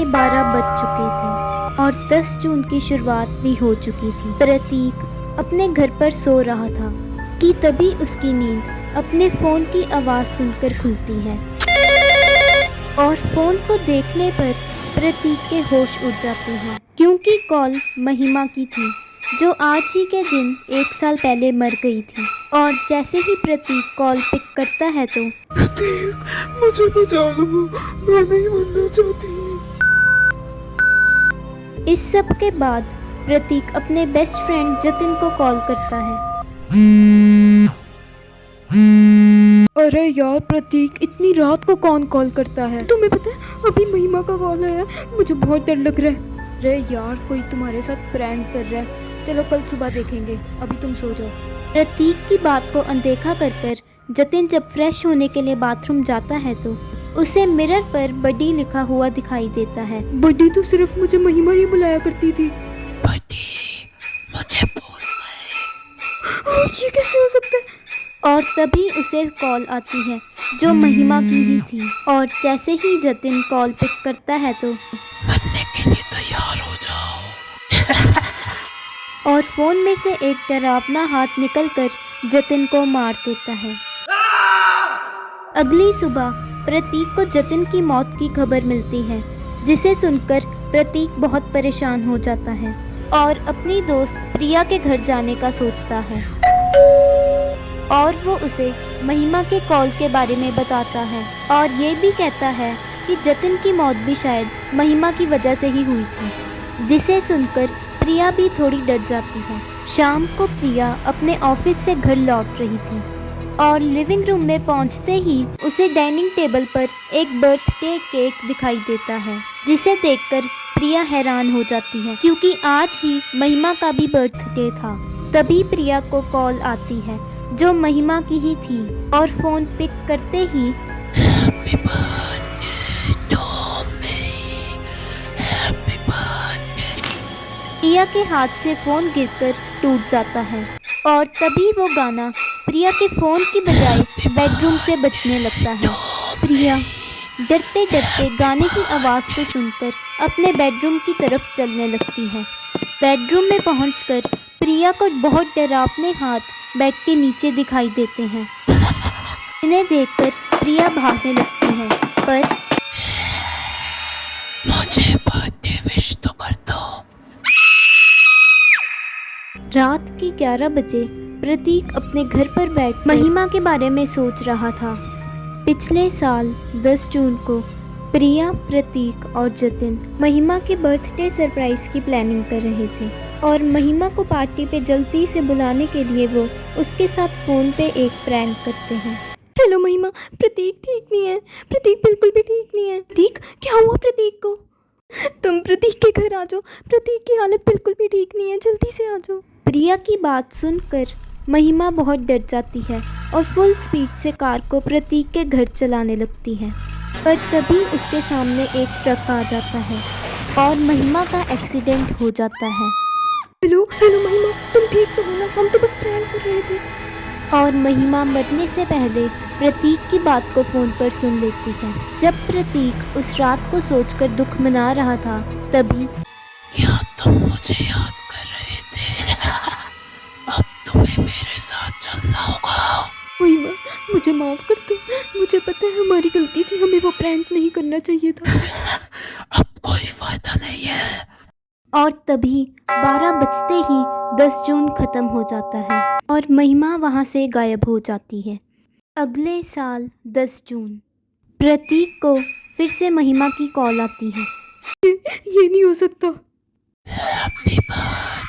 के 12 बज चुके थे और 10 जून की शुरुआत भी हो चुकी थी। प्रतीक अपने घर पर सो रहा था कि तभी उसकी नींद अपने फ़ोन की आवाज़ सुनकर खुलती है और फ़ोन को देखने पर प्रतीक के होश उड़ जाते हैं, क्योंकि कॉल महिमा की थी, जो आज ही के दिन 1 साल पहले मर गई थी। और जैसे ही प्रतीक कॉल पिक करता है तो प्रतीक, मुझे बचा लो, मैं नहीं मरना चाहती। इस सब के बाद प्रतीक अपने बेस्ट फ्रेंड जतिन को कॉल करता है। अरे यार प्रतीक, इतनी रात को कौन कॉल करता है? तुम्हें पता है अभी महिमा का कॉल आया, मुझे बहुत डर लग रहा है। अरे यार, कोई तुम्हारे साथ प्रैंक कर रहा है। चलो कल सुबह देखेंगे, अभी तुम सो जाओ। प्रतीक की बात को अनदेखा कर जतिन जब फ्रेश होने के लिए बाथरूम जाता है तो उसे मिरर पर बडी लिखा हुआ दिखाई देता है। बडी तो सिर्फ मुझे महिमा ही बुलाया करती थी। बडी मुझे भूल गए। ये कैसे हो सकता है? और तभी उसे कॉल आती है जो महिमा की ही थी। और जैसे ही जतिन कॉल पिक करता है तो मरने के लिए तैयार हो जाओ। और फोन में से एक डरावना हाथ निकलकर जतिन को मार देता है। अगली सुबह प्रतीक को जतिन की मौत की खबर मिलती है, जिसे सुनकर प्रतीक बहुत परेशान हो जाता है और अपनी दोस्त प्रिया के घर जाने का सोचता है। और वो उसे महिमा के कॉल के बारे में बताता है और ये भी कहता है कि जतिन की मौत भी शायद महिमा की वजह से ही हुई थी, जिसे सुनकर प्रिया भी थोड़ी डर जाती है। शाम को प्रिया अपने ऑफिस से घर लौट रही थी और लिविंग रूम में पहुंचते ही उसे डाइनिंग टेबल पर एक बर्थडे केक दिखाई देता है, जिसे देखकर प्रिया हैरान हो जाती है, क्योंकि आज ही महिमा का भी बर्थडे था। तभी प्रिया को कॉल आती है जो महिमा की ही थी और फोन पिक करते ही happy birthday to me, happy birthday. Priya के हाथ से फोन गिरकर टूट जाता है और तभी वो गाना प्रिया के फोन की बजाय बेडरूम से बजने लगता है। प्रिया डरते डरते गाने की आवाज़ को सुनकर अपने बेडरूम की तरफ चलने लगती है। बेडरूम में पहुंचकर प्रिया को बहुत डरावने हाथ बेड के नीचे दिखाई देते हैं। इन्हें देखकर प्रिया भागने लगती है, पर मुझे बर्थडे विश तो कर दो। रात के 11 बजे प्रतीक अपने घर पर बैठ महिमा के बारे में सोच रहा था। पिछले साल 10 जून को प्रिया, प्रतीक और जतिन महिमा के बर्थडे सरप्राइज की प्लानिंग कर रहे थे और महिमा को पार्टी पे जल्दी से बुलाने के लिए वो उसके साथ फ़ोन पे एक प्रैंक करते हैं। हेलो महिमा, प्रतीक ठीक नहीं है। प्रतीक बिल्कुल भी ठीक नहीं है। प्रतीक, क्या हुआ प्रतीक को? तुम प्रतीक के घर आ जाओ, प्रतीक की हालत बिल्कुल भी ठीक नहीं है, जल्दी से आ जाओ। प्रिया की बात सुनकर महिमा बहुत डर जाती है और फुल स्पीड से कार को प्रतीक के घर चलाने लगती है, पर तभी उसके सामने एक ट्रक आ जाता है और महिमा का एक्सीडेंट हो जाता है। हेलो हेलो महिमा, तुम ठीक तो हो ना? हम तो बस प्रैंक कर रहे थे। और महिमा मरने से पहले प्रतीक की बात को फ़ोन पर सुन लेती है। जब प्रतीक उस रात को सोचकर दुख मना रहा था, तभी क्या तुम मुझे याद कर रहे थे? अब तुम्हें मेरे साथ चलना होगा। महिमा, मुझे माफ़ कर दो। मुझे पता है हमारी गलती थी, हमें वो प्रैंक नहीं करना चाहिए था। अब कोई फायदा नहीं है। और तभी 12 बजते ही 10 जून ख़त्म हो जाता है और महिमा वहाँ से गायब हो जाती है। अगले साल 10 जून प्रतीक को फिर से महिमा की कॉल आती है। ये नहीं हो सकता। Happy birthday.